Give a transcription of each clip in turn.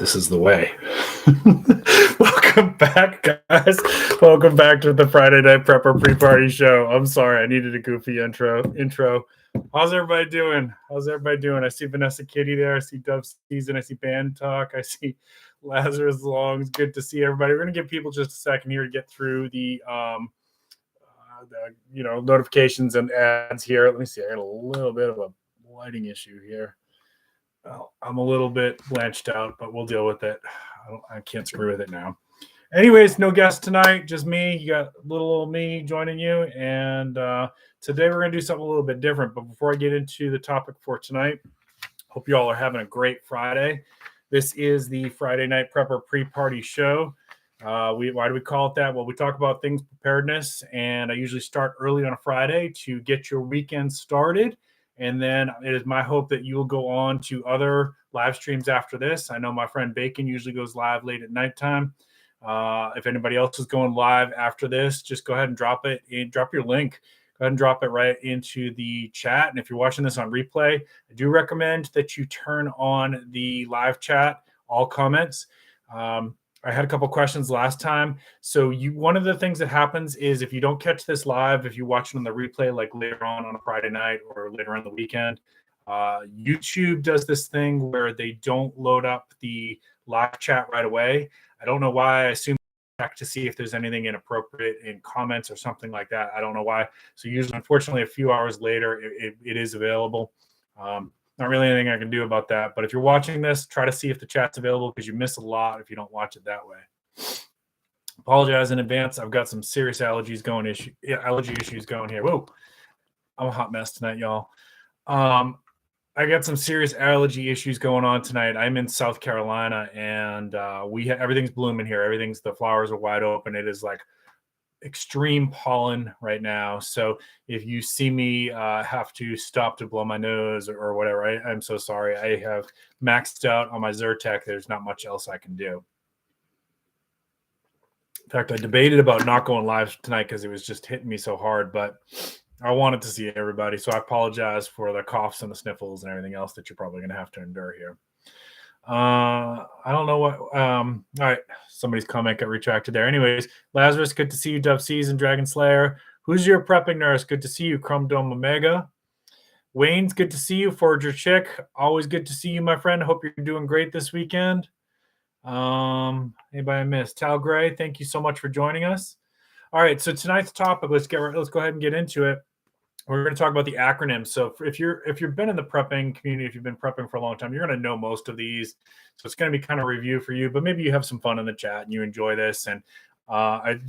This is the way. Welcome back, guys. Welcome back to the Friday Night Prepper Pre-Party Show. I'm sorry, I needed a goofy intro. How's everybody doing? I see Vanessa Kitty there. I see Dove Season. I see Band Talk. I see Lazarus Long. It's good to see everybody. We're gonna give people just a second here to get through the notifications and ads here. Let me see. I got a little bit of a lighting issue here. Well, I'm a little bit blanched out, but we'll deal with it. I can't screw with it now. Anyways, no guests tonight, just me. You got little old me joining you. And today we're going to do something a little bit different. But before I get into the topic for tonight, hope you all are having a great Friday. This is the Friday Night Prepper Pre-Party Show. Why do we call it that? Well, we talk about things preparedness, and I usually start early on a Friday to get your weekend started. And then it is my hope that you will go on to other live streams after this. I know my friend Bacon usually goes live late at nighttime. If anybody else is going live after this, just go ahead and drop your link. Go ahead and drop it right into the chat. And if you're watching this on replay, I do recommend that you turn on the live chat, all comments. I had a couple questions last time. So one of the things that happens is if you don't catch this live, if you watch it on the replay, like later on a Friday night or later on the weekend, YouTube does this thing where they don't load up the live chat right away. I don't know why. I assume check to see if there's anything inappropriate in comments or something like that. I don't know why. So usually, unfortunately, a few hours later, it is available. Not really anything I can do about that. But if you're watching this, try to see if the chat's available because you miss a lot if you don't watch it that way. Apologize in advance. I've got some serious allergy issues going here. Whoa, I'm a hot mess tonight, y'all. I got some serious allergy issues going on tonight. I'm in South Carolina, and everything's blooming here. The flowers are wide open. It is like extreme pollen right now. So if you see me have to stop to blow my nose or whatever, I'm so sorry. I have maxed out on my Zyrtec. There's not much else I can do. In fact, I debated about not going live tonight because it was just hitting me so hard, but I wanted to see everybody. So I apologize for the coughs and the sniffles and everything else that you're probably going to have to endure here. I don't know what. All right, somebody's comment got retracted there. Anyways, Lazarus, good to see you. Dove Season, Dragon Slayer. Who's your prepping nurse? Good to see you. Chrome Dome Omega. Wayne's good to see you. Forager Chick, always good to see you, my friend. Hope you're doing great this weekend. Anybody I missed? Tal Gray, thank you so much for joining us. All right, so tonight's topic. Let's go ahead and get into it. We're going to talk about the acronyms. So if you've been in the prepping community, if you've been prepping for a long time, you're going to know most of these. So it's going to be kind of a review for you, but maybe you have some fun in the chat and you enjoy this. And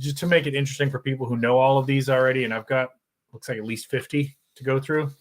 just to make it interesting for people who know all of these already, and I've got, looks like at least 50 to go through.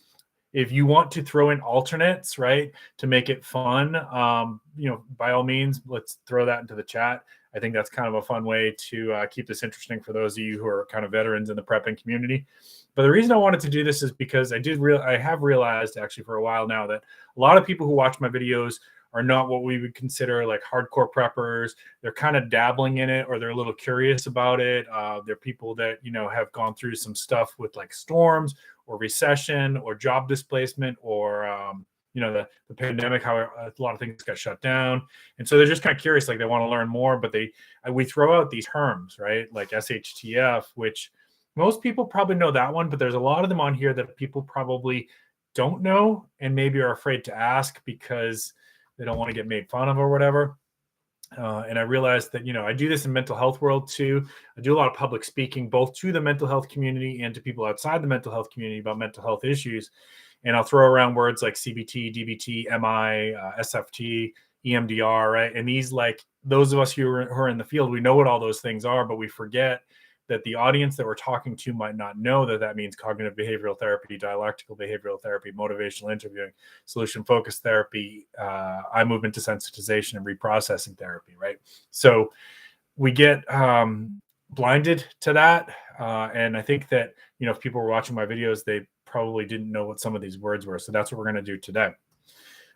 If you want to throw in alternates, right, to make it fun, by all means, let's throw that into the chat. I think that's kind of a fun way to keep this interesting for those of you who are kind of veterans in the prepping community. But the reason I wanted to do this is because I have realized actually for a while now that a lot of people who watch my videos are not what we would consider like hardcore preppers. They're kind of dabbling in it, or they're a little curious about it. They're people that, have gone through some stuff with like storms or recession or job displacement or, the pandemic, how a lot of things got shut down. And so they're just kind of curious, like they want to learn more, but we throw out these terms, right? Like SHTF, which most people probably know that one, but there's a lot of them on here that people probably don't know and maybe are afraid to ask because they don't want to get made fun of or whatever. And I realized that, I do this in mental health world too. I do a lot of public speaking, both to the mental health community and to people outside the mental health community about mental health issues. And I'll throw around words like CBT, DBT, MI, SFT, EMDR, right? And these, like those of us who are in the field, we know what all those things are, but we forget that the audience that we're talking to might not know that means cognitive behavioral therapy, dialectical behavioral therapy, motivational interviewing, solution-focused therapy, eye movement desensitization, and reprocessing therapy, right? So we get blinded to that. And I think that, if people were watching my videos, they probably didn't know what some of these words were. So that's what we're going to do today.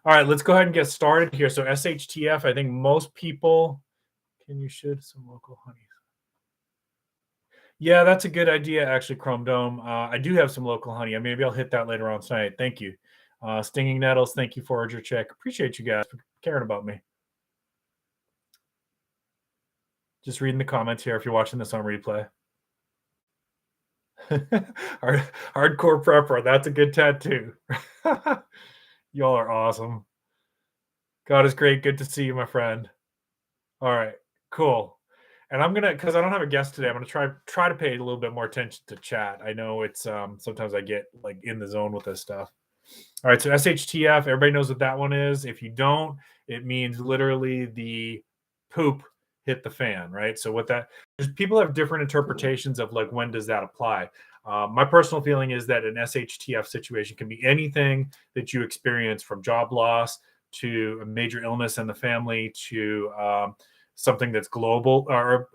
All right, let's go ahead and get started here. So SHTF, I think most people, can you shoot some local honey? Yeah, that's a good idea, actually, Chrome Dome. I do have some local honey. Maybe I'll hit that later on tonight. Thank you. Stinging Nettles, thank you, Forager Check. Appreciate you guys for caring about me. Just reading the comments here if you're watching this on replay. Hardcore prepper. That's a good tattoo. Y'all are awesome. God is great. Good to see you, my friend. All right, cool. And I'm gonna, because I don't have a guest today, I'm gonna try to pay a little bit more attention to chat. I know it's sometimes I get like in the zone with this stuff. All right, so SHTF, everybody knows what that one is. If you don't, it means literally the poop hit the fan, right? So what that, people have different interpretations of like when does that apply. My personal feeling is that an SHTF situation can be anything that you experience, from job loss to a major illness in the family to something that's global or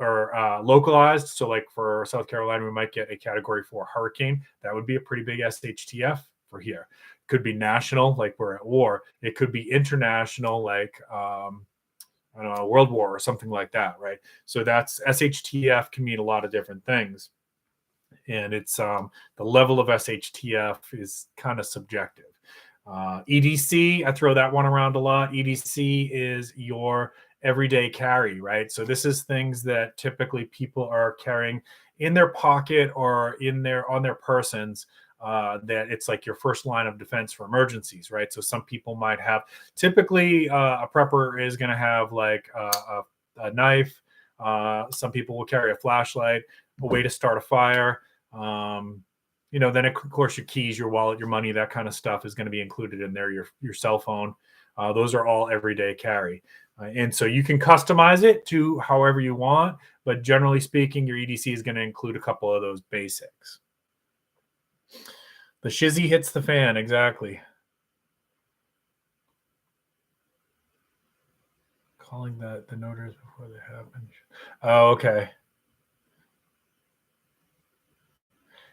localized. So like for South Carolina, we might get a Category 4 hurricane. That would be a pretty big SHTF for here. Could be national, like we're at war. It could be international, like I don't know, World War or something like that, right? So that's SHTF can mean a lot of different things, and it's the level of SHTF is kind of subjective. EDC, I throw that one around a lot. EDC is your everyday carry, right? So this is things that typically people are carrying in their pocket or on their persons. That it's like your first line of defense for emergencies, right? So some people might have, typically a prepper is going to have like a knife. Some people will carry a flashlight, a way to start a fire. Then of course your keys, your wallet, your money, that kind of stuff is going to be included in there. Your cell phone. Those are all everyday carry. And so you can customize it to however you want, but generally speaking, your EDC is going to include a couple of those basics. The shizzy hits the fan, exactly. Calling the noters before they happen. Oh, okay.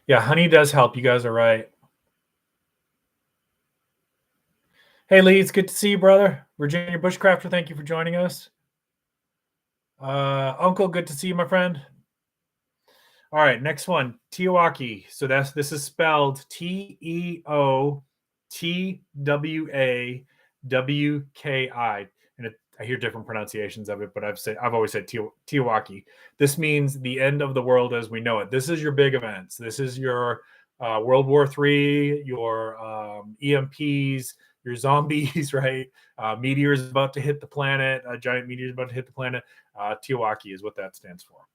Yeah, honey does help. You guys are right. Hey, Lee, it's good to see you, brother. Virginia Bushcrafter, thank you for joining us. Uncle, good to see you, my friend. All right, next one, TEOTWAWKI. So this is spelled TEOTWAWKI, and I hear different pronunciations of it, but I've always said TEOTWAWKI. This means the end of the world as we know it. This is your big events. This is your World War III, your EMPs, your zombies, right? Meteors about to hit the planet. A giant meteor is about to hit the planet. TEOTWAWKI is what that stands for.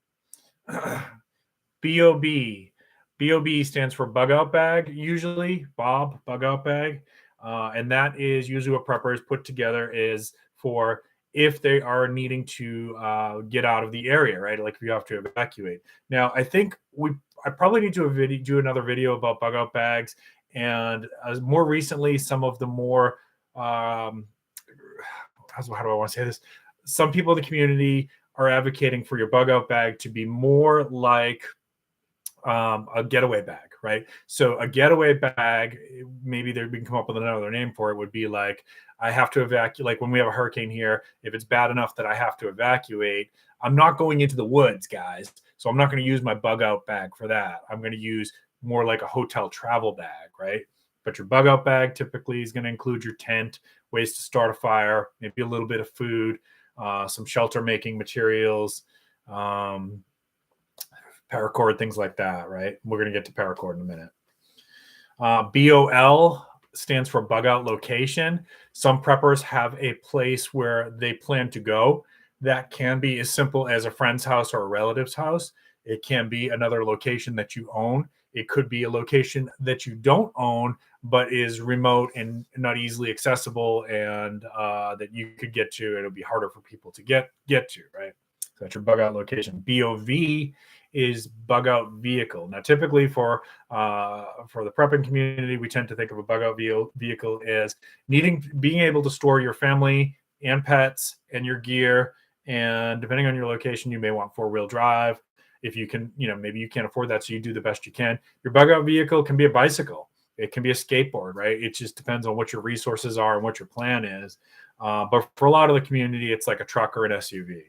BOB. BOB stands for bug out bag, usually. Bob, bug out bag. And that is usually what preppers put together is for if they are needing to get out of the area, right? Like if you have to evacuate. Now, I think I probably need to do another video about bug out bags. And more recently, some of the more, how do I want to say this? Some people in the community are advocating for your bug out bag to be more like a getaway bag, right? So a getaway bag, maybe we can come up with another name for it, would be like, I have to evacuate, like when we have a hurricane here, if it's bad enough that I have to evacuate, I'm not going into the woods, guys. So I'm not going to use my bug out bag for that. I'm going to use more like a hotel travel bag, right? But your bug out bag typically is going to include your tent, ways to start a fire, maybe a little bit of food, some shelter making materials, paracord, things like that, right? We're going to get to paracord in a minute. BOL stands for bug out location. Some preppers have a place where they plan to go. That can be as simple as a friend's house or a relative's house. It can be another location that you own. It could be a location that you don't own, but is remote and not easily accessible, and that you could get to. It'll be harder for people to get to, right? So that's your bug out location. BOV is bug out vehicle. Now, typically for the prepping community, we tend to think of a bug out vehicle as being able to store your family and pets and your gear. And depending on your location, you may want 4-wheel drive. If you can, maybe you can't afford that, so you do the best you can. Your bug out vehicle can be a bicycle. It can be a skateboard, right? It just depends on what your resources are and what your plan is. But for a lot of the community, it's like a truck or an SUV.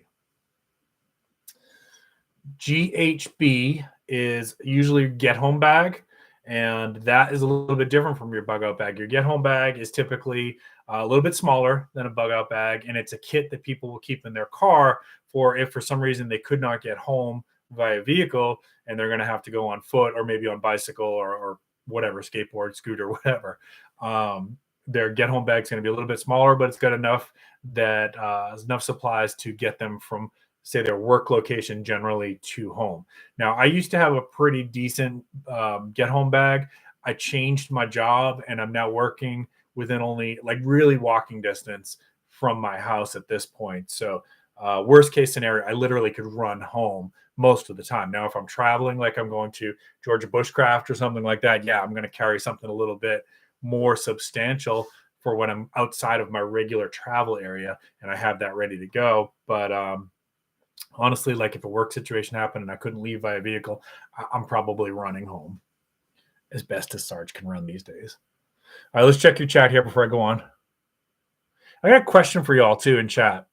GHB is usually get home bag, and that is a little bit different from your bug out bag. Your get home bag is typically a little bit smaller than a bug out bag, and it's a kit that people will keep in their car for if for some reason they could not get home via vehicle and they're going to have to go on foot or maybe on bicycle or whatever, skateboard, scooter, whatever. Their get home bag is going to be a little bit smaller, but it's got enough that enough supplies to get them from, say, their work location generally to home. Now, I used to have a pretty decent get home bag. I changed my job and I'm now working within only like really walking distance from my house at this point. So worst case scenario, I literally could run home most of the time. Now, if I'm traveling, like I'm going to Georgia Bushcraft or something like that, yeah, I'm going to carry something a little bit more substantial for when I'm outside of my regular travel area and I have that ready to go. But honestly, like if a work situation happened and I couldn't leave via vehicle, I'm probably running home as best as Sarge can run these days. All right, let's check your chat here before I go on. I got a question for y'all too in chat.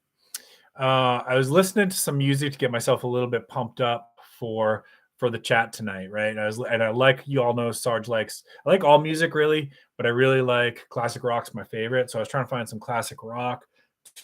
I was listening to some music to get myself a little bit pumped up for the chat tonight, right? I like, you all know Sarge I like all music really, but I really like classic rock's my favorite. So I was trying to find some classic rock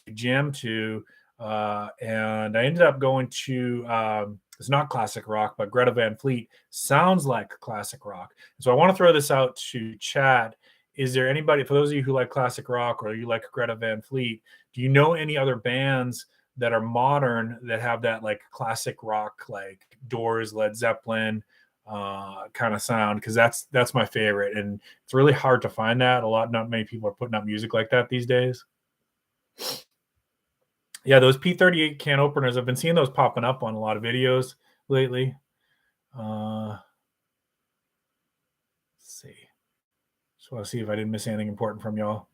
to jam to, and I ended up going to it's not classic rock, but Greta Van Fleet sounds like classic rock. So I want to throw this out to chat. Is there anybody, for those of you who like classic rock or you like Greta Van Fleet, do you know any other bands that are modern that have that like classic rock, like Doors, Led Zeppelin kind of sound? Because that's my favorite, and it's really hard to find that. Not many people are putting out music like that these days. Yeah, those P38 can openers, I've been seeing those popping up on a lot of videos lately. Let's see. Just want to see if I didn't miss anything important from y'all.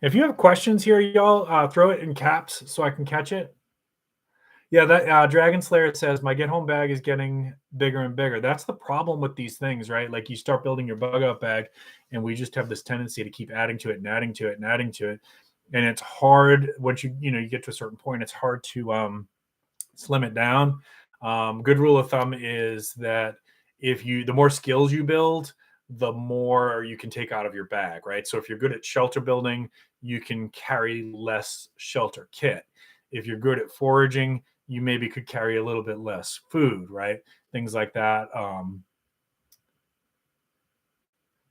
If you have questions here, y'all, throw it in caps so I can catch it. Yeah, that Dragon Slayer says, my get home bag is getting bigger and bigger. That's the problem with these things, right? Like you start building your bug out bag and we just have this tendency to keep adding to it and adding to it and adding to it. And it's hard once you get to a certain point, it's hard to slim it down. Good rule of thumb is that the more skills you build, the more you can take out of your bag, right? So if you're good at shelter building, you can carry less shelter kit. If you're good at foraging, you maybe could carry a little bit less food, right? Things like that.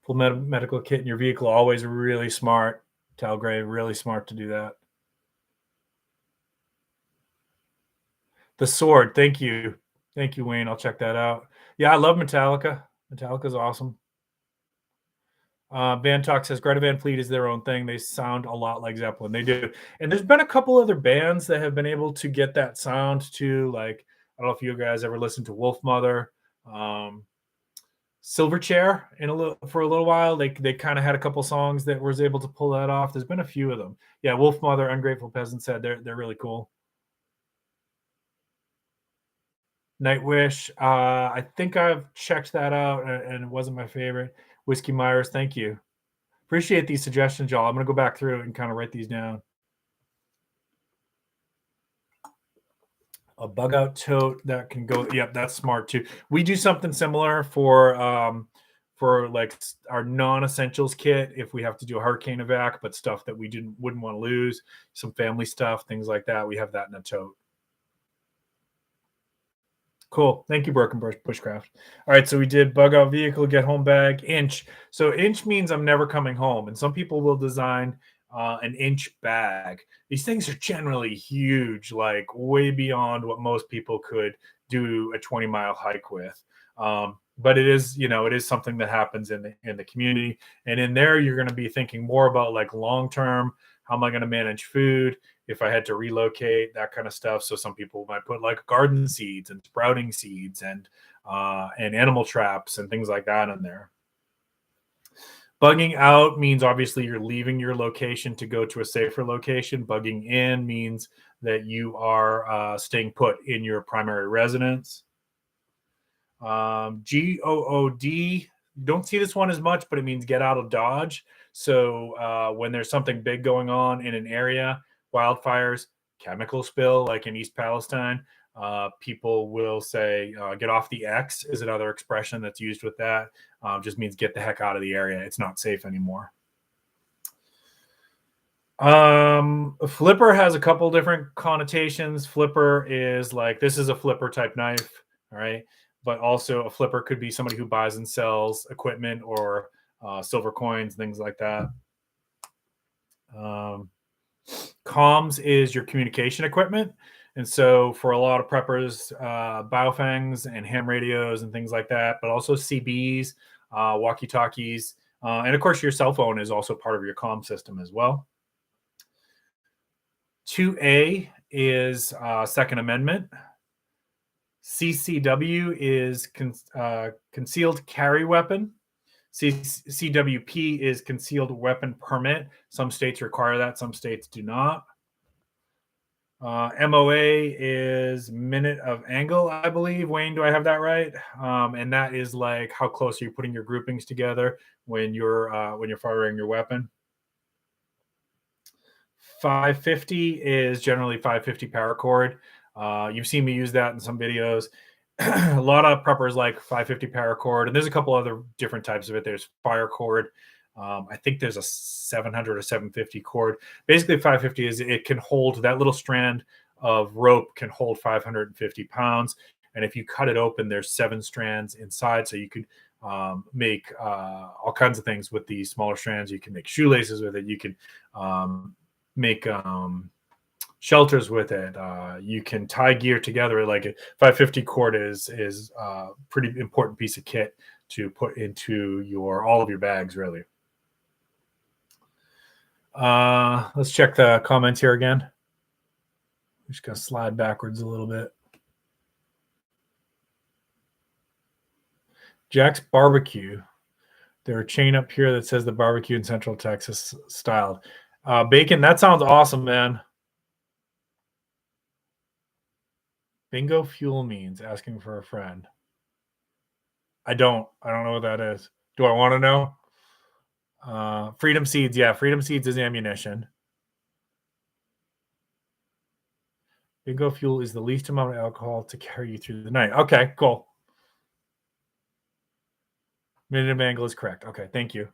Full medical kit in your vehicle, always really smart. Tal Gray, really smart to do that. The Sword, thank you. Thank you, Wayne. I'll check that out. Yeah, I love Metallica. Metallica's awesome. Van Talk says Greta Van Fleet is their own thing. They sound a lot like Zeppelin. They do. And there's been a couple other bands that have been able to get that sound too. Like, I don't know if you guys ever listened to Wolfmother, Silverchair for a little while. They kind of had a couple songs that was able to pull that off. There's been a few of them. Yeah, Wolfmother, Ungrateful Peasant said they're really cool. Nightwish, I think I've checked that out and it wasn't my favorite. Whiskey Myers, thank you. Appreciate these suggestions, y'all. I'm going to go back through and kind of write these down. A bug out tote that can go. Yep, that's smart too. We do something similar for like our non-essentials kit if we have to do a hurricane evac, but stuff that we wouldn't want to lose, some family stuff, things like that. We have that in a tote. Cool. Thank you, Broken Bushcraft. All right, so we did bug out vehicle, get home bag, inch. So inch means I'm never coming home. And some people will design an inch bag. These things are generally huge, like way beyond what most people could do a 20-mile hike with. But it is something that happens in the community. And in there, you're going to be thinking more about like long-term, how am I going to manage food? If I had to relocate, that kind of stuff. So some people might put like garden seeds and sprouting seeds and animal traps and things like that in there. Bugging out means obviously you're leaving your location to go to a safer location. Bugging in means that you are staying put in your primary residence. GOOD, don't see this one as much, but it means get out of Dodge. So when there's something big going on in an area, wildfires, chemical spill like in East Palestine, People will say, get off the X is another expression that's used with that. Just means get the heck out of the area. It's not safe anymore. Flipper has a couple different connotations. Flipper is like, this is a flipper type knife, all right? But also a flipper could be somebody who buys and sells equipment or silver coins, things like that. Comms is your communication equipment. And so for a lot of preppers, biofangs and ham radios and things like that, but also CBs, walkie-talkies, and of course your cell phone is also part of your comm system as well. 2A is Second Amendment. CCW is concealed carry weapon. CWP is concealed weapon permit. Some states require that, some states do not. MOA is minute of angle, I believe. Wayne, do I have that right? And that is like how close are you putting your groupings together when you're firing your weapon. 550 is generally 550 paracord. You've seen me use that in some videos. A lot of preppers like 550 paracord, and there's a couple other different types of it. There's fire cord. I think there's a 700 or 750 cord. Basically, 550 is it can hold, that little strand of rope can hold 550 pounds. And if you cut it open, there's 7 strands inside. So you could make all kinds of things with these smaller strands. You can make shoelaces with it. You can make shelters with it. You can tie gear together. Like a 550 cord is a pretty important piece of kit to put into all of your bags, really. Let's check the comments here again. I'm just going to slide backwards a little bit. Jack's Barbecue. There's a chain up here that says the barbecue in Central Texas styled. Bacon, that sounds awesome, man. Bingo fuel means asking for a friend. I don't know what that is. Do I want to know? Freedom Seeds. Yeah, Freedom Seeds is ammunition. Bingo fuel is the least amount of alcohol to carry you through the night. Okay, cool. Minute of angle is correct. Okay, thank you.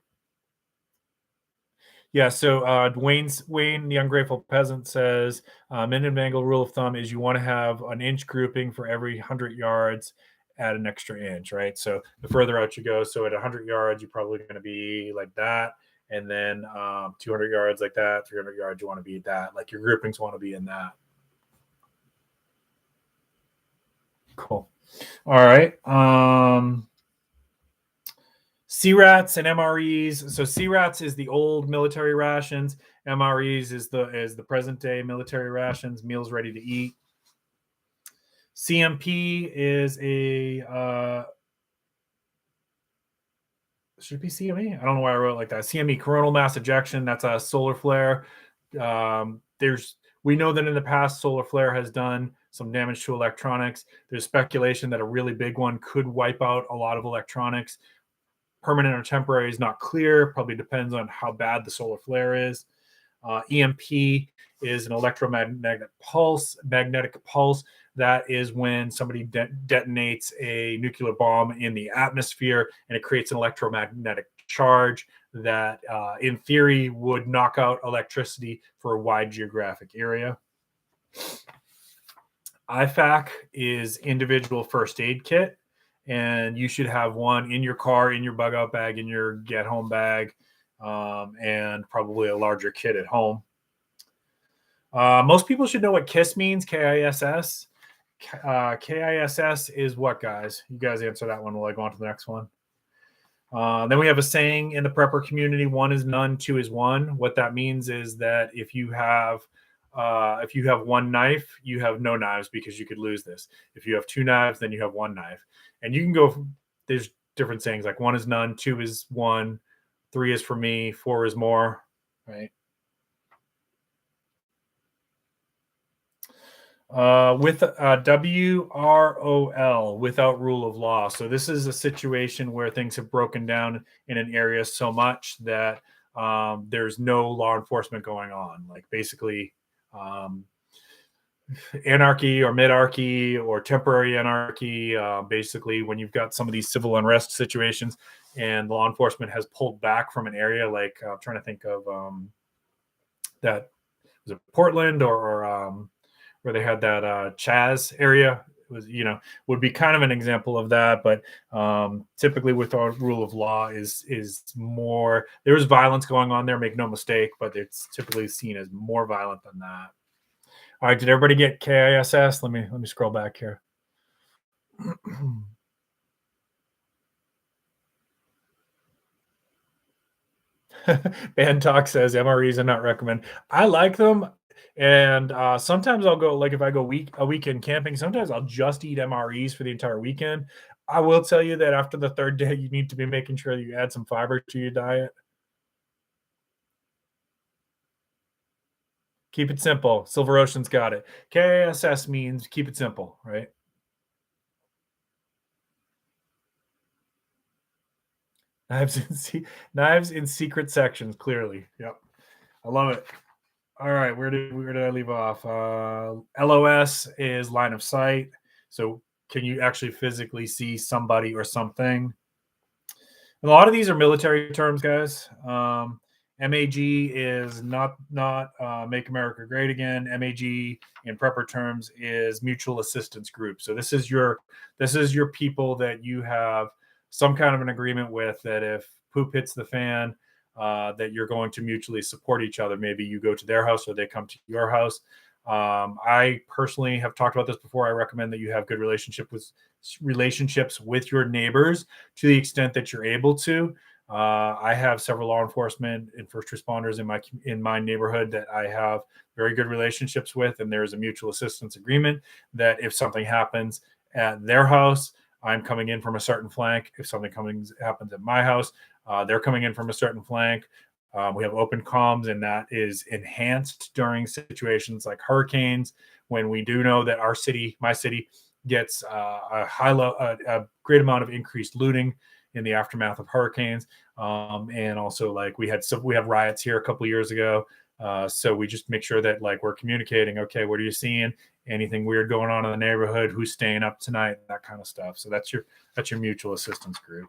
Yeah, so Wayne, the Ungrateful Peasant, says minute of angle rule of thumb is you want to have an inch grouping for every 100 yards at an extra inch, right? So the further out you go, so at 100 yards, you're probably going to be like that. And then 200 yards like that, 300 yards, you want to be that. Like your groupings want to be in that. Cool. All right. CRATs and MREs. So CRATs is the old military rations. MREs is the present day military rations, meals ready to eat. CMP is should it be CME? I don't know why I wrote it like that. CME, coronal mass ejection. That's a solar flare. We know that in the past, solar flare has done some damage to electronics. There's speculation that a really big one could wipe out a lot of electronics. Permanent or temporary is not clear. Probably depends on how bad the solar flare is. EMP is an electromagnetic pulse. Magnetic pulse, that is when somebody detonates a nuclear bomb in the atmosphere and it creates an electromagnetic charge that, in theory, would knock out electricity for a wide geographic area. IFAK is individual first aid kit. And you should have one in your car, in your bug out bag, in your get home bag, and probably a larger kit at home. Most people should know what KISS means, KISS. KISS is what, guys? You guys answer that one while I go on to the next one. Then we have a saying in the prepper community, 1 is none, 2 is 1. What that means is that if you have one knife, you have no knives because you could lose this. If you have 2 knives, then you have 1 knife. And you can go, there's different sayings like 1 is none, 2 is 1, 3 is for me, 4 is more, right? With WROL, without rule of law. So this is a situation where things have broken down in an area so much that there's no law enforcement going on. Like basically, anarchy or midarchy or temporary anarchy. Basically, when you've got some of these civil unrest situations and law enforcement has pulled back from an area, like I'm trying to think of that was it Portland or where they had that Chaz area. It was, would be kind of an example of that. But typically, with our rule of law, is more there's violence going on there. Make no mistake, but it's typically seen as more violent than that. All right, did everybody get KISS? Let me scroll back here. Band Talk says MREs are not recommended. I like them, and sometimes I'll go, like if I go a weekend camping, sometimes I'll just eat MREs for the entire weekend. I will tell you that after the third day, you need to be making sure that you add some fiber to your diet. Keep it simple. Silver Ocean's got it. KISS means keep it simple, right? Knives in secret sections, clearly. Yep. I love it. All right, where did I leave off? LOS is line of sight. So can you actually physically see somebody or something? A lot of these are military terms, guys. MAG is not Make America Great Again. MAG in prepper terms is mutual assistance group. So this is your people that you have some kind of an agreement with, that if poop hits the fan, that you're going to mutually support each other. Maybe you go to their house or they come to your house. I personally have talked about this before. I recommend that you have good relationships with your neighbors to the extent that you're able to. I have several law enforcement and first responders in my neighborhood that I have very good relationships with, and there's a mutual assistance agreement that if something happens at their house, I'm coming in from a certain flank. If something happens at my house, they're coming in from a certain flank. We have open comms, and that is enhanced during situations like hurricanes, when we do know that my city, gets a great amount of increased looting in the aftermath of hurricanes, and also like we have riots here a couple years ago. So we just make sure that like we're communicating. Okay, what are you seeing? Anything weird going on in the neighborhood? Who's staying up tonight? That kind of stuff. So that's your mutual assistance group.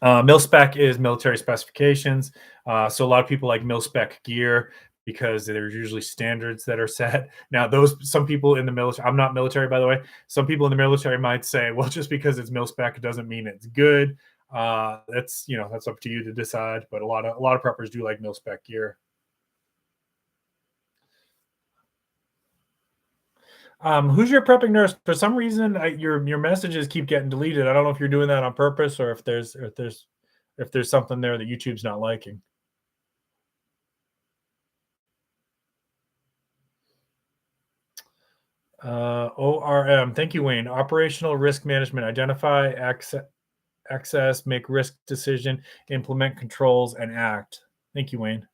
Mil-spec is military specifications. So a lot of people like mil-spec gear because there's usually standards that are set. Now, some people in the military, I'm not military, by the way. Some people in the military might say, well, just because it's mil-spec, it doesn't mean it's good. That's up to you to decide. But a lot of preppers do like mil-spec gear. Who's your prepping nurse? For some reason, your messages keep getting deleted. I don't know if you're doing that on purpose or if there's something there that YouTube's not liking. ORM. Thank you, Wayne. Operational risk management. Identify, access, make risk decision, implement controls, and act. Thank you, Wayne.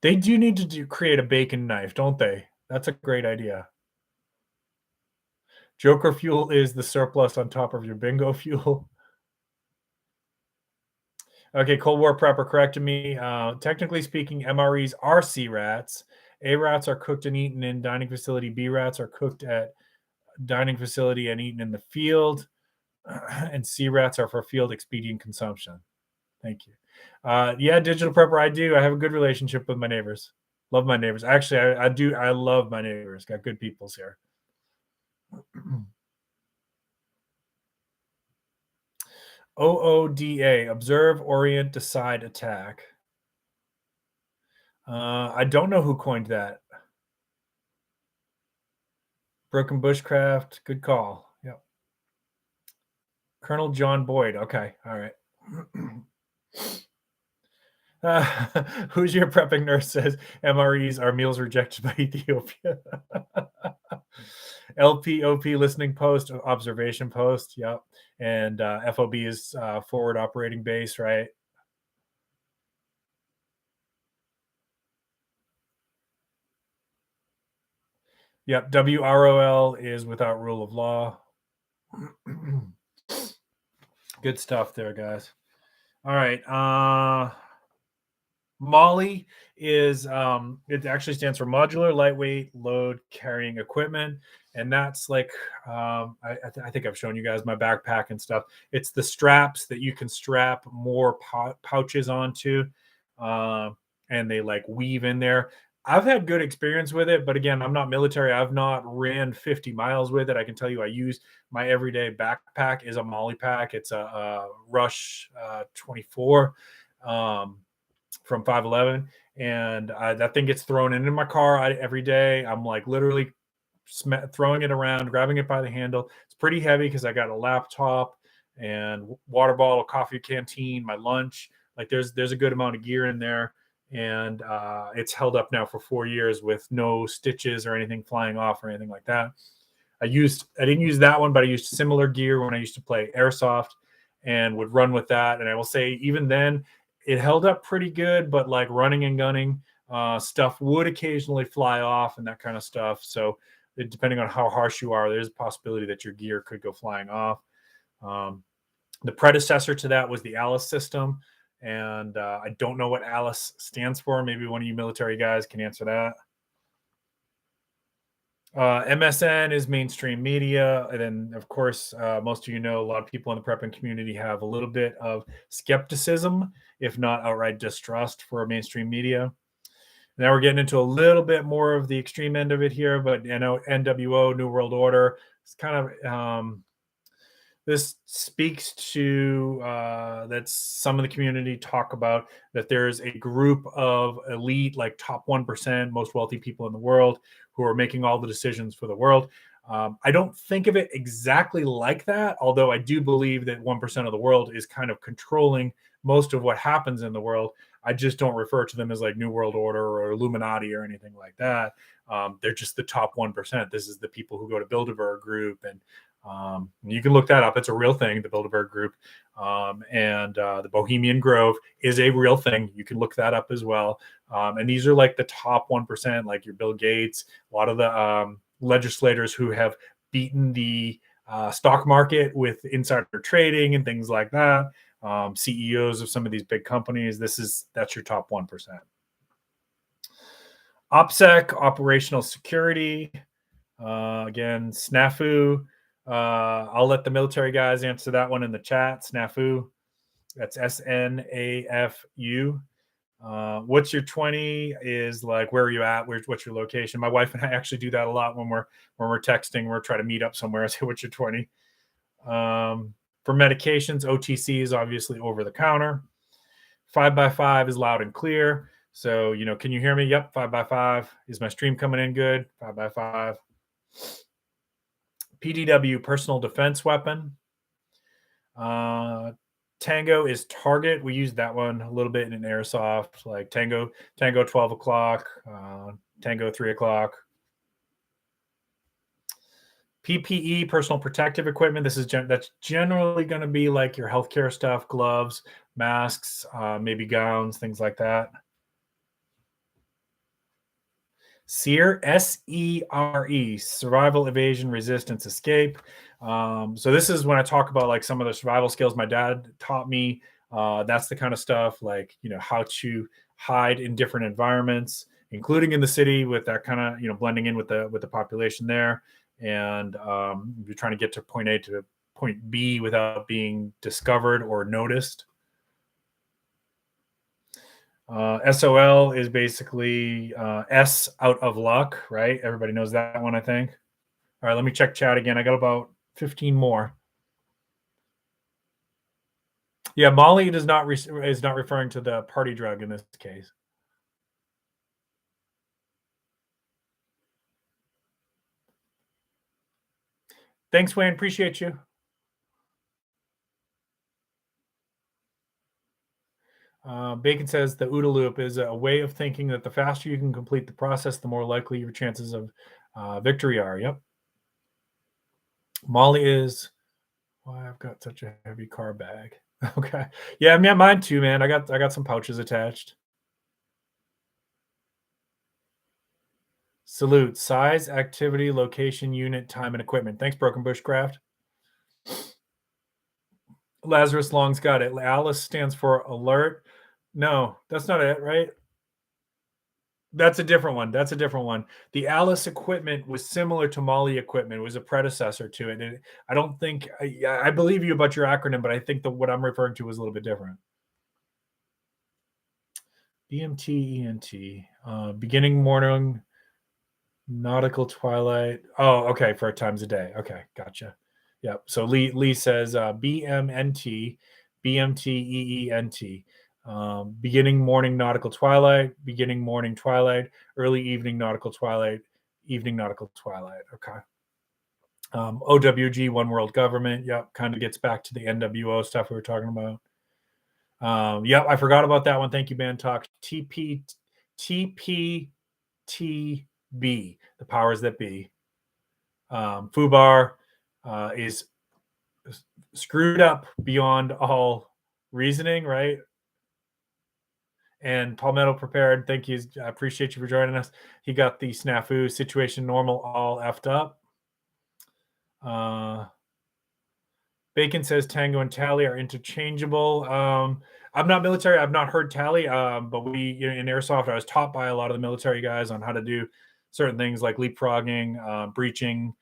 They do need to create a bacon knife, don't they? That's a great idea. Joker fuel is the surplus on top of your bingo fuel. Okay, Cold War Prepper corrected me. Technically speaking, MREs are C rats. A rats are cooked and eaten in dining facility. B rats are cooked at dining facility and eaten in the field. And C rats are for field expedient consumption. Thank you. Yeah, Digital Prepper, I do. I have a good relationship with my neighbors. Love my neighbors. Actually, I do. I love my neighbors. Got good peoples here. OODA, observe, orient, decide, attack. I don't know who coined that. Broken Bushcraft, good call. Yep. Colonel John Boyd. Okay, all right. Who's your prepping nurse says MREs are meals rejected by Ethiopia. LPOP listening post, observation post. Yep. And FOB is forward operating base, right? Yep. WROL is without rule of law. Good stuff there, guys. All right. MOLLE is it actually stands for modular lightweight load carrying equipment, and that's like I think I've shown you guys my backpack and stuff. It's the straps that you can strap more pouches onto, and they like weave in there. I've had good experience with it, but again, I'm not military. I've not ran 50 miles with it. I can tell you I use my everyday backpack is a MOLLE pack. It's a Rush 24. From 511, and that thing gets thrown into my car every day. I'm like literally throwing it around, grabbing it by the handle. It's pretty heavy because I got a laptop and water bottle, coffee canteen, my lunch. Like there's a good amount of gear in there, and it's held up now for 4 years with no stitches or anything flying off or anything like that. I didn't use that one, but I used similar gear when I used to play airsoft and would run with that. And I will say, even then, it held up pretty good, but like running and gunning stuff would occasionally fly off and that kind of stuff. So depending on how harsh you are, there's a possibility that your gear could go flying off. The predecessor to that was the Alice system. And I don't know what Alice stands for. Maybe one of you military guys can answer that. MSN is mainstream media. And then, of course, most of you know, a lot of people in the prepping community have a little bit of skepticism, if not outright distrust for mainstream media. Now we're getting into a little bit more of the extreme end of it here, but you know, NWO, New World Order, it's kind of this speaks to that some of the community talk about that there's a group of elite, like top 1%, most wealthy people in the world who are making all the decisions for the world. I don't think of it exactly like that, although I do believe that 1% of the world is kind of controlling most of what happens in the world. I just don't refer to them as like New World Order or Illuminati or anything like that. They're just the top 1%. This is the people who go to Bilderberg Group, and you can look that up. It's a real thing, the Bilderberg Group. And the Bohemian Grove is a real thing. You can look that up as well. And these are like the top 1%, like your Bill Gates, a lot of the legislators who have beaten the stock market with insider trading and things like that. CEOs of some of these big companies. That's your top 1%. OPSEC, operational security. Again, SNAFU. I'll let the military guys answer that one in the chat. SNAFU. That's SNAFU. What's your 20 is like, where are you at? What's your location? My wife and I actually do that a lot when we're texting. We're trying to meet up somewhere. I say, what's your 20? For medications, OTC is obviously over the counter. 5x5 is loud and clear. So, you know, can you hear me? Yep, 5x5. Is my stream coming in good? 5x5. PDW, personal defense weapon. Tango is target. We used that one a little bit in an airsoft, like Tango 12 o'clock, Tango 3 o'clock. PPE, personal protective equipment. That's generally going to be like your healthcare stuff, gloves, masks, maybe gowns, things like that. SERE, SERE, survival, evasion, resistance, escape. So this is when I talk about like some of the survival skills my dad taught me. That's the kind of stuff like, you know, how to hide in different environments, including in the city with that kind of, you know, blending in with the population there. And you're trying to get to point A to point B without being discovered or noticed. SOL is basically S out of luck, right? Everybody knows that one, I think. All right, let me check chat again. I got about 15 more. Yeah, MOLLE is not referring to the party drug in this case. Thanks, Wayne. Appreciate you. Bacon says the OODA loop is a way of thinking that the faster you can complete the process, the more likely your chances of victory are. Yep. MOLLE is why I've got such a heavy car bag. Okay. Yeah, mine too, man. I got some pouches attached. Salute. Size, activity, location, unit, time, and equipment. Thanks, Broken Bushcraft. Lazarus Long's got it. ALICE stands for alert. No, that's not it, right? That's a different one. That's a different one. The Alice equipment was similar to Molly equipment. It was a predecessor to it. And I don't think I believe you about your acronym, but I think that what I'm referring to was a little bit different. BMT, ENT, beginning morning, nautical twilight. Oh, okay, for times a day. Okay, gotcha. Yep. So Lee says BMNT, BMT, beginning morning nautical twilight, beginning morning twilight, early evening nautical twilight, evening nautical twilight. Okay. OWG, One World Government. Yep, kind of gets back to the NWO stuff we were talking about. Yep, I forgot about that one. Thank you, Man Talk. TPTB, the powers that be. FUBAR is screwed up beyond all reasoning, right? And Palmetto Prepared, thank you. I appreciate you for joining us. He got the snafu, situation normal, all effed up. Bacon says Tango and Tally are interchangeable. I'm not military. I've not heard Tally, but we in Airsoft, I was taught by a lot of the military guys on how to do certain things like leapfrogging, breaching,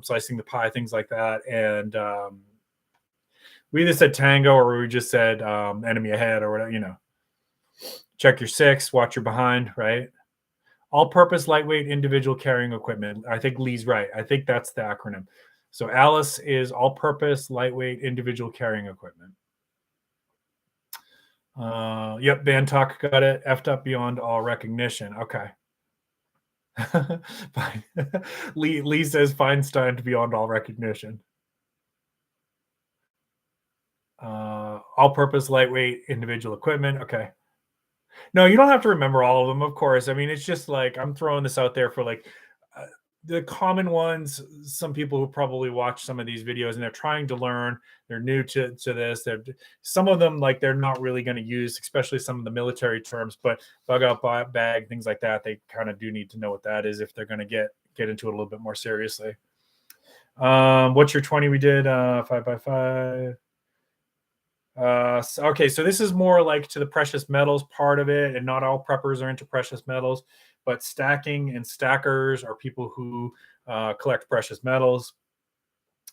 slicing the pie, things like that. And we either said Tango or we just said enemy ahead or whatever, you know. Check your six, watch your behind, right? All-purpose lightweight individual carrying equipment. I think Lee's right. I think that's the acronym. So Alice is all-purpose lightweight individual carrying equipment. Yep, Van Talk got it. Effed up beyond all recognition. Okay. Lee says Feinstein to beyond all recognition. All-purpose lightweight individual equipment. Okay. No, you don't have to remember all of them, of course. I mean, it's just like I'm throwing this out there for like the common ones. Some people who probably watch some of these videos and they're trying to learn, they're new to this. They're some of them like they're not really going to use, especially some of the military terms, but bug out bag, things like that. They kind of do need to know what that is if they're going to get into it a little bit more seriously. What's your 20? We did 5x5. Okay, so this is more like to the precious metals part of it, and not all preppers are into precious metals, but stacking and stackers are people who collect precious metals.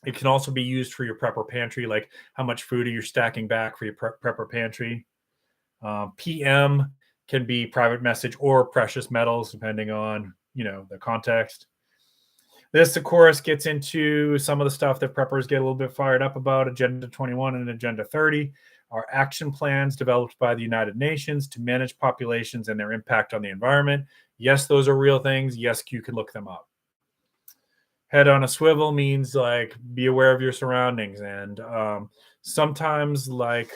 It can also be used for your prepper pantry, like how much food are you stacking back for your prepper pantry. PM can be private message or precious metals, depending on, you know, the context. This, of course, gets into some of the stuff that preppers get a little bit fired up about. Agenda 21 and Agenda 30 are action plans developed by the United Nations to manage populations and their impact on the environment. Yes, those are real things. Yes, you can look them up. Head on a swivel means like be aware of your surroundings. And sometimes like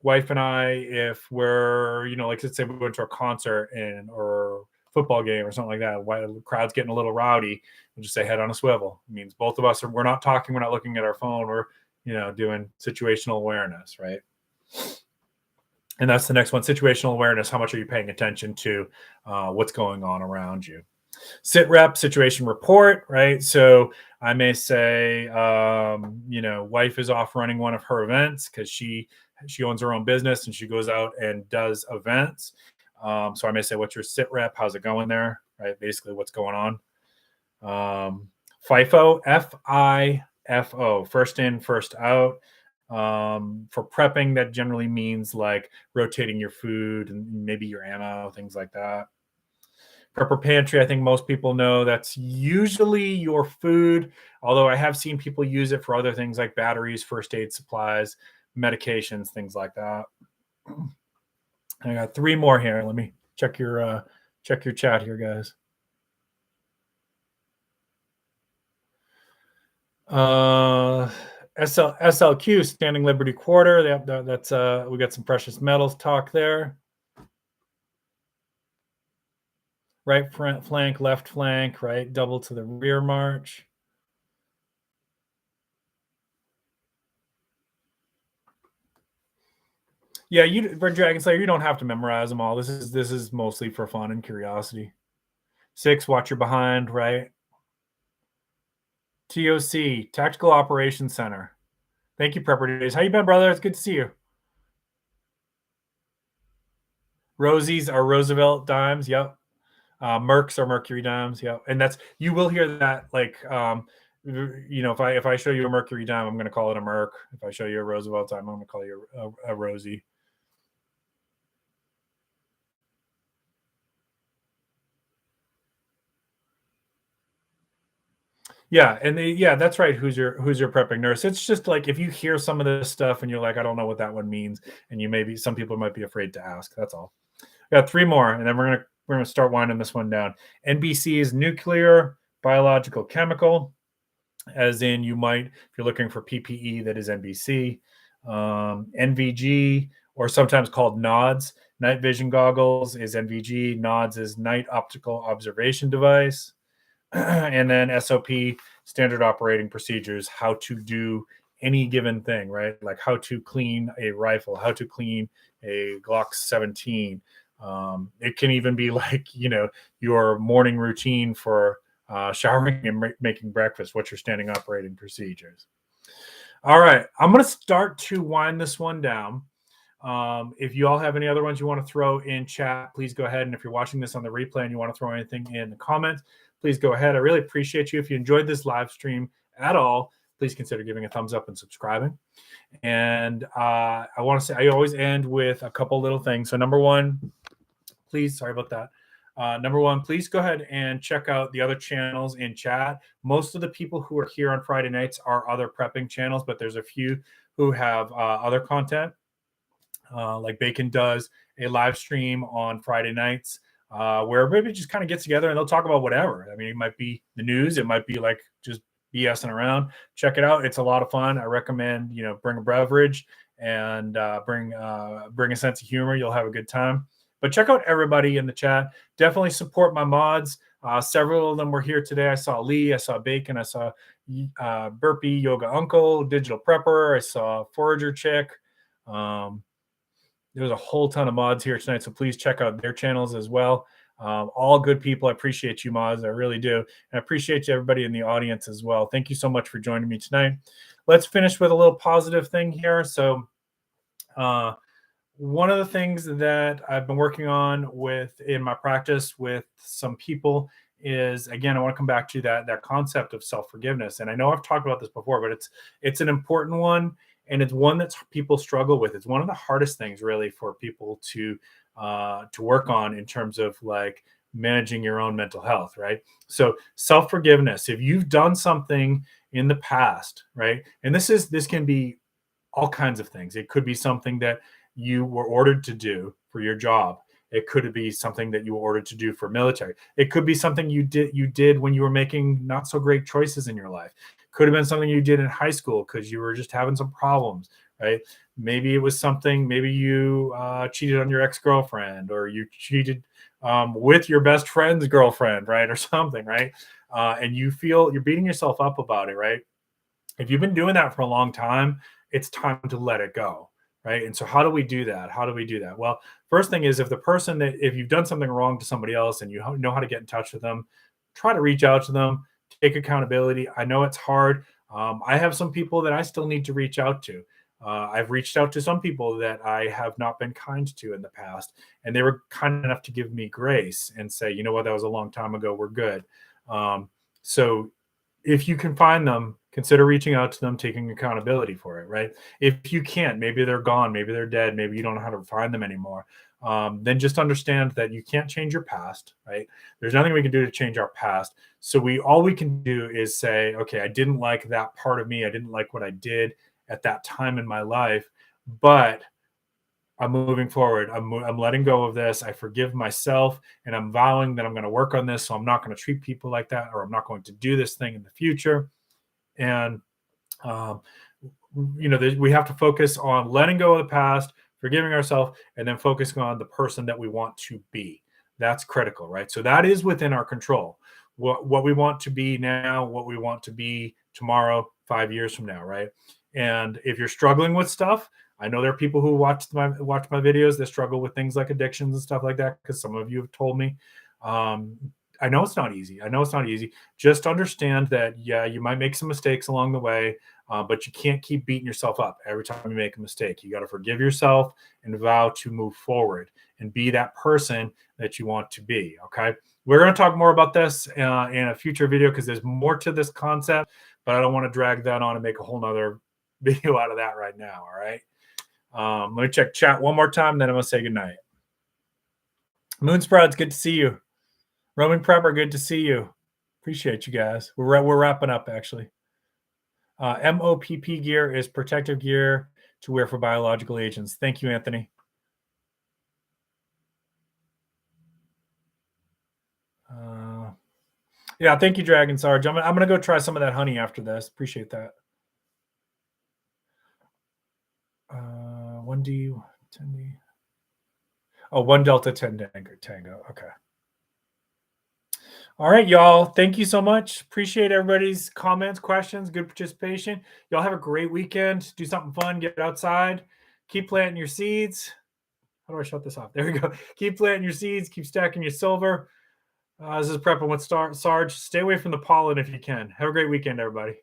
wife and I, if we're, you know, like let's say we went to a concert or football game or something like that, why the crowd's getting a little rowdy, we'll just say head on a swivel. It means both of us we're not talking, we're not looking at our phone, we're, you know, doing situational awareness, right? And that's the next one, situational awareness. How much are you paying attention to what's going on around you? Sit rep, situation report, right? So I may say, you know, wife is off running one of her events because she owns her own business and she goes out and does events. So I may say, what's your sit rep? How's it going there? Right? Basically, what's going on? FIFO, FIFO, first in, first out. For prepping, that generally means like rotating your food and maybe your ammo, things like that. Prepper pantry, I think most people know that's usually your food, although I have seen people use it for other things like batteries, first aid supplies, medications, things like that. I got 3 more here. Let me check your chat here, guys. SLQ, Standing Liberty Quarter. That's we got some precious metals talk there. Right flank, left flank, right double to the rear march. Yeah, for Dragon Slayer, you don't have to memorize them all. This is mostly for fun and curiosity. 6, watch your behind, right? TOC, Tactical Operations Center. Thank you, Prepper Days. How you been, brother? It's good to see you. Rosies are Roosevelt dimes. Yep. Mercs are Mercury dimes. Yep. And you will hear that, like, if I show you a Mercury dime, I'm going to call it a Merc. If I show you a Roosevelt dime, I'm going to call you a Rosie. Yeah, and that's right. Who's your prepping nurse? It's just like if you hear some of this stuff and you're like, I don't know what that one means, and some people might be afraid to ask. That's all. Got three more, and then we're gonna start winding this one down. NBC is nuclear, biological, chemical, as in if you're looking for PPE, that is NBC. NVG, or sometimes called NODS, night vision goggles, is NVG. NODS is night optical observation device. And then SOP, standard operating procedures, how to do any given thing, right? Like how to clean a rifle, how to clean a Glock 17. It can even be like, your morning routine for showering and making breakfast. What's your standing operating procedures? All right, I'm going to start to wind this one down. If you all have any other ones you want to throw in chat, please go ahead. And if you're watching this on the replay and you want to throw anything in the comments, please go ahead. I really appreciate you. If you enjoyed this live stream at all, please consider giving a thumbs up and subscribing. And I want to say, I always end with a couple little things. So number one, please go ahead and check out the other channels in chat. Most of the people who are here on Friday nights are other prepping channels, but there's a few who have other content. Like Bacon does a live stream on Friday nights where everybody just kind of gets together and they'll talk about whatever. I mean, it might be the news. It might be like just BSing around. Check it out. It's a lot of fun. I recommend, bring a beverage and bring a sense of humor. You'll have a good time. But check out everybody in the chat. Definitely support my mods. Several of them were here today. I saw Lee. I saw Bacon. I saw Burpee, Yoga Uncle, Digital Prepper. I saw Forager Chick. There's a whole ton of mods here tonight, so please check out their channels as well. All good people. I appreciate you, mods. I really do. And I appreciate everybody in the audience as well. Thank you so much for joining me tonight. Let's finish with a little positive thing here. So one of the things that I've been working on in my practice with some people is, again, I want to come back to that concept of self-forgiveness. And I know I've talked about this before, but it's an important one. And it's one that people struggle with. It's one of the hardest things really for people to work on in terms of like managing your own mental health, right? So self-forgiveness, if you've done something in the past, right? And this can be all kinds of things. It could be something that you were ordered to do for your job. It could be something that you were ordered to do for military. It could be something you did when you were making not so great choices in your life. Could have been something you did in high school because you were just having some problems, right? Maybe it was something, maybe you cheated on your ex-girlfriend, or you cheated with your best friend's girlfriend, right? Or something, right? And you feel you're beating yourself up about it, right? If you've been doing that for a long time, it's time to let it go, right? And so how do we do that? Well, first thing is, if you've done something wrong to somebody else and you know how to get in touch with them, try to reach out to them. Take accountability. I know it's hard. I have some people that I still need to reach out to. I've reached out to some people that I have not been kind to in the past, and they were kind enough to give me grace and say, you know what, that was a long time ago. We're good. So if you can find them, consider reaching out to them, taking accountability for it, right? If you can't, maybe they're gone, maybe they're dead, maybe you don't know how to find them anymore. Then just understand that you can't change your past, right? There's nothing we can do to change our past. So all we can do is say, okay, I didn't like that part of me. I didn't like what I did at that time in my life, but I'm moving forward. I'm letting go of this. I forgive myself, and I'm vowing that I'm going to work on this. So I'm not going to treat people like that, or I'm not going to do this thing in the future. And, we have to focus on letting go of the past, forgiving ourselves, and then focusing on the person that we want to be. That's critical, right? So that is within our control. What we want to be now, what we want to be tomorrow, 5 years from now, right? And if you're struggling with stuff, I know there are people who watch my videos that struggle with things like addictions and stuff like that, because some of you have told me. I know it's not easy. Just understand that, yeah, you might make some mistakes along the way. But you can't keep beating yourself up every time you make a mistake. You got to forgive yourself and vow to move forward and be that person that you want to be. Okay. We're going to talk more about this in a future video because there's more to this concept, but I don't want to drag that on and make a whole nother video out of that right now. All right. Let me check chat one more time, then I'm going to say goodnight. Moonsprouts, good to see you. Roman Prepper, good to see you. Appreciate you guys. We're wrapping up, actually. MOPP gear is protective gear to wear for biological agents. Thank you, Anthony. Yeah, thank you, Dragon Sarge. I'm going to go try some of that honey after this. Appreciate that. 1D, 10D. Oh, 1 Delta 10 Tango. Okay. All right, y'all. Thank you so much. Appreciate everybody's comments, questions, good participation. Y'all have a great weekend. Do something fun. Get outside. Keep planting your seeds. How do I shut this off? There we go. Keep planting your seeds. Keep stacking your silver. This is Prepping with Sarge. Stay away from the pollen if you can. Have a great weekend, everybody.